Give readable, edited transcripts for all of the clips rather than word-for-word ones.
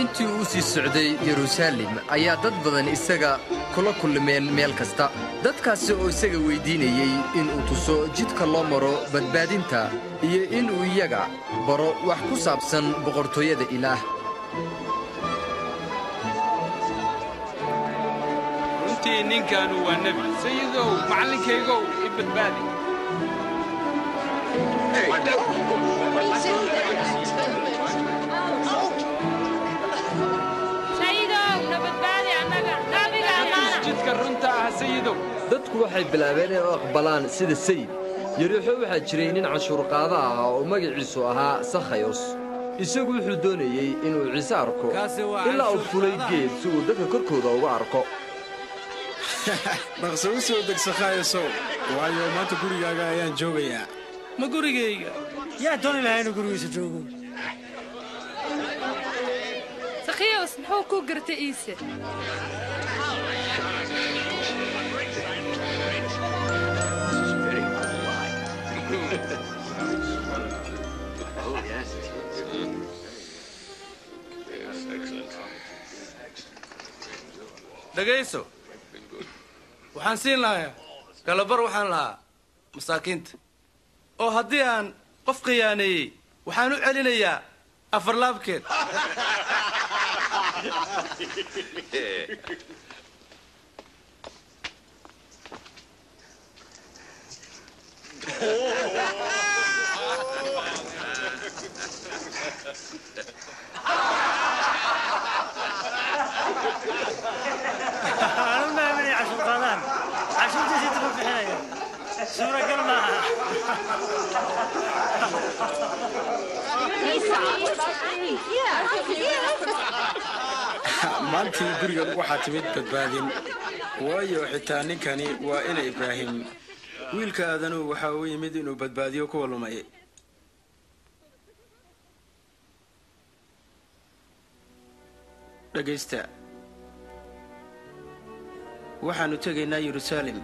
intii uu sii socday Yeruusaalem ayaa dad badan isaga kula kulmeen meel kasta dadkaasi oo isaga weydiinayay in uu tuso jidka loo maro badbaadinta iyo in uu iyaga baro wax ku saabsan boqortooyada Ilaah runtii ninkaanu waa nabi sayidow macallinkaygow ibadbaadi dadku waxay bilaabeen inay aqbalaan sida sayid Yariixo waxaa jiray nin cashuur qaada ah oo magaciisu ahaa Sakhayos isagu wuxuu doonayay inuu Ciise arko ilaa uu fulay geed si uu dadka korkooda uga arko dhaqso u soo deg Sakhayosow waayo maanta gurigaaga ayaan joogayaa ma gurigayga yaa dooni lahaa inuu gurigiisa joogo Sakhayos muxuu ku gartay Ciise dhagayso waxaan siin lahaa kalabar waxaan lahaa masaakiinta oo haddii aan qof khiyaaneeyey waxaan u celinayaa afar laabkeed maantii guriga waxaa timid badbaadin waayo xitaa ninkani waa ina Ibraahim wiilka aadanu waxa uu yimid inuu badbaadiyo kuwa lumay dhagaysta waxaanu tegaynaa Yeruusaalem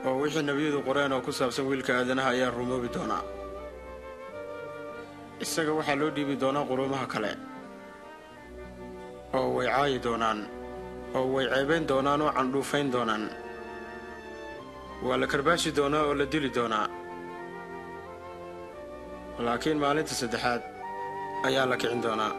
oo wixii nabiyadu qoreen oo ku saabsan wiilka aadanaha ayaa rumoobi doonaa isaga waxaa loo dhiibi doonaa quruumaha kale oo way caayi doonaan oo way ceebayn doonaan oo candhuufayn doonaan waa la karbaashi doonaa oo la dili doonaa laakiin maalinta saddexaad ayaa la kicin doonaa